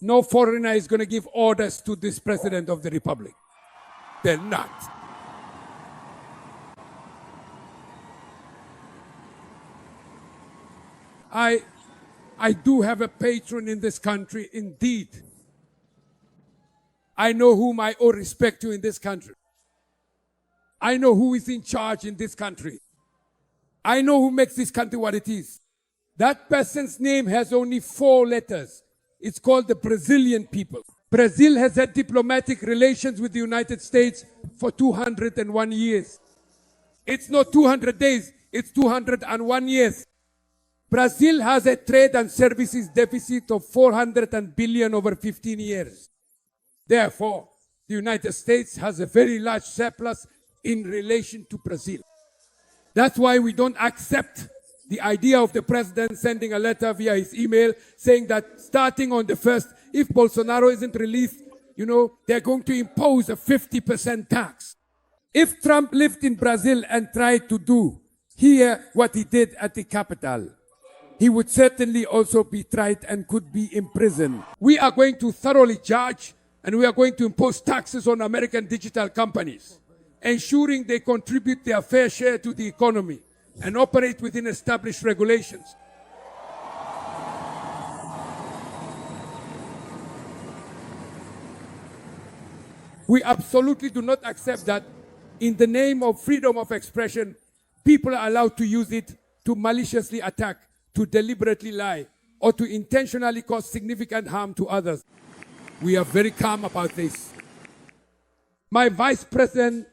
No foreigner is going to give orders to this president of the republic. They're not. I do have a patron in this country, indeed. I know whom I owe respect to in this country. I know who is in charge in this country. I know who makes this country what it is. That person's name has only 4 letters. It's called the Brazilian people. Brazil has had diplomatic relations with the United States for 201 years. It's not 200 days, it's 201 years. Brazil has a trade and services deficit of 400 billion over 15 years. Therefore, the United States has a very large surplus in relation to Brazil. That's why we don't accept the idea of the president sending a letter via his email saying that starting on the 1st, if Bolsonaro isn't released, they're going to impose a 50% tax. If Trump lived in Brazil and tried to do here what he did at the capital, he would certainly also be tried and could be imprisoned. We are going to thoroughly judge and we are going to impose taxes on American digital companies, ensuring they contribute their fair share to the economy and operate within established regulations. We absolutely do not accept that in the name of freedom of expression, people are allowed to use it to maliciously attack, to deliberately lie, or to intentionally cause significant harm to others. We are very calm about this. My vice president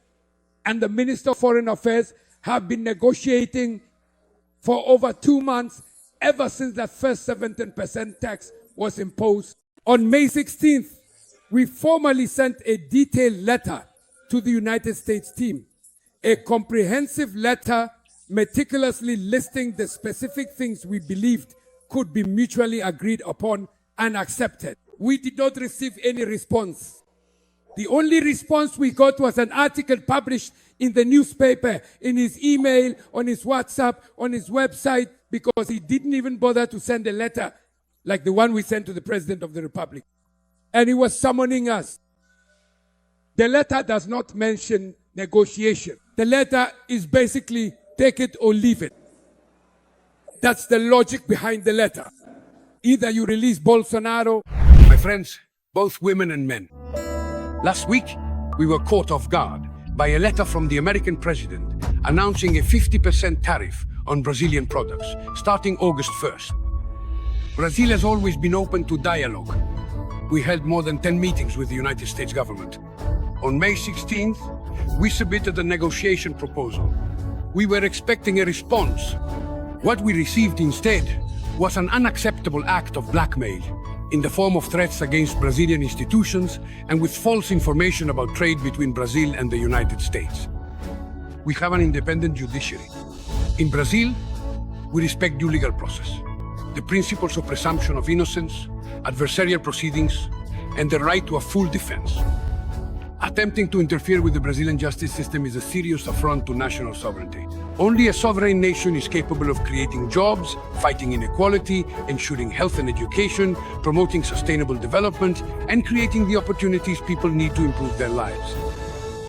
and the Minister of Foreign Affairs have been negotiating for over 2 months, ever since that first 17% tax was imposed. On May 16th, we formally sent a detailed letter to the United States team, a comprehensive letter meticulously listing the specific things we believed could be mutually agreed upon and accepted. We did not receive any response. The only response we got was an article published in the newspaper, in his email, on his WhatsApp, on his website, because he didn't even bother to send a letter like the one we sent to the President of the Republic. And he was summoning us. The letter does not mention negotiation. The letter is basically take it or leave it. That's the logic behind the letter. Either you release Bolsonaro. My friends, both women and men. Last week, we were caught off guard by a letter from the American president announcing a 50% tariff on Brazilian products starting August 1st. Brazil has always been open to dialogue. We held more than 10 meetings with the United States government. On May 16th, we submitted a negotiation proposal. We were expecting a response. What we received instead was an unacceptable act of blackmail in the form of threats against Brazilian institutions and with false information about trade between Brazil and the United States. We have an independent judiciary. In Brazil, we respect due legal process, the principles of presumption of innocence, adversarial proceedings, and the right to a full defense. Attempting to interfere with the Brazilian justice system is a serious affront to national sovereignty. Only a sovereign nation is capable of creating jobs, fighting inequality, ensuring health and education, promoting sustainable development, and creating the opportunities people need to improve their lives.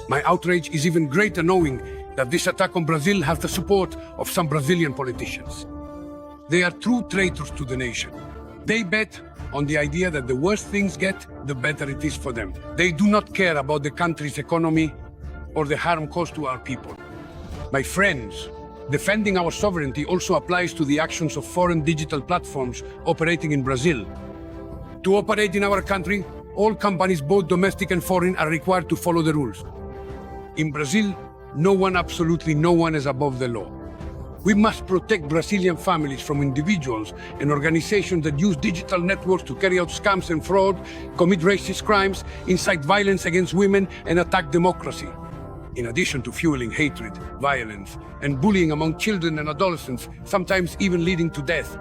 My outrage is even greater knowing that this attack on Brazil has the support of some Brazilian politicians. They are true traitors to the nation. They bet on the idea that the worse things get, the better it is for them. They do not care about the country's economy or the harm caused to our people. My friends, defending our sovereignty also applies to the actions of foreign digital platforms operating in Brazil. To operate in our country, all companies, both domestic and foreign, are required to follow the rules. In Brazil, absolutely no one is above the law. We must protect Brazilian families from individuals and organizations that use digital networks to carry out scams and fraud, commit racist crimes, incite violence against women, and attack democracy. In addition to fueling hatred, violence, and bullying among children and adolescents, sometimes even leading to death,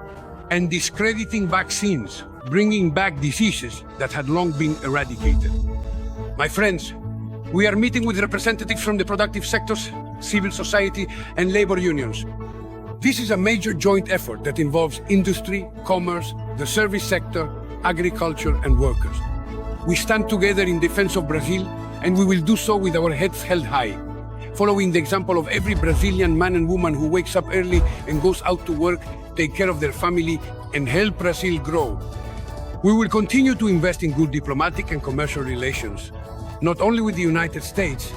and discrediting vaccines, bringing back diseases that had long been eradicated. My friends, we are meeting with representatives from the productive sectors, civil society, and labor unions. This is a major joint effort that involves industry, commerce, the service sector, agriculture, and workers. We stand together in defense of Brazil, and we will do so with our heads held high, following the example of every Brazilian man and woman who wakes up early and goes out to work, take care of their family, and help Brazil grow. We will continue to invest in good diplomatic and commercial relations, not only with the United States,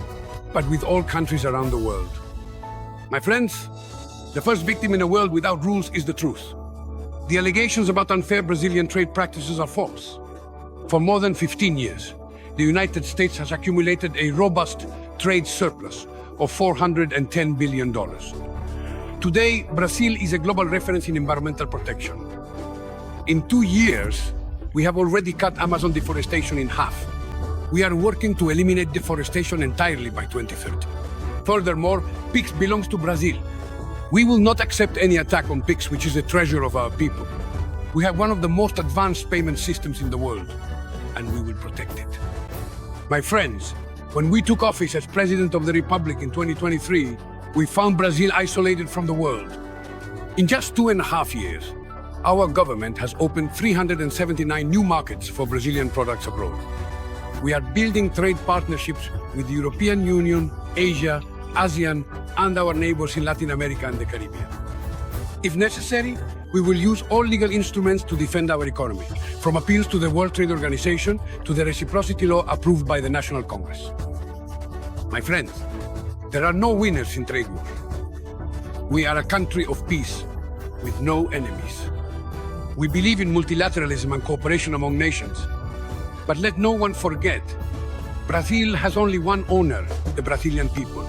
but with all countries around the world. My friends, the first victim in a world without rules is the truth. The allegations about unfair Brazilian trade practices are false. For more than 15 years, the United States has accumulated a robust trade surplus of $410 billion. Today, Brazil is a global reference in environmental protection. In 2 years, we have already cut Amazon deforestation in half. We are working to eliminate deforestation entirely by 2030. Furthermore, pigs belongs to Brazil. We will not accept any attack on pigs, which is a treasure of our people. We have one of the most advanced payment systems in the world, and we will protect it. My friends, when we took office as President of the Republic in 2023, we found Brazil isolated from the world. In just 2.5 years, our government has opened 379 new markets for Brazilian products abroad. We are building trade partnerships with the European Union, Asia, ASEAN, and our neighbors in Latin America and the Caribbean. If necessary, we will use all legal instruments to defend our economy, from appeals to the World Trade Organization to the reciprocity law approved by the National Congress. My friends, there are no winners in trade war. We are a country of peace, with no enemies. We believe in multilateralism and cooperation among nations. But let no one forget, Brazil has only one owner, the Brazilian people.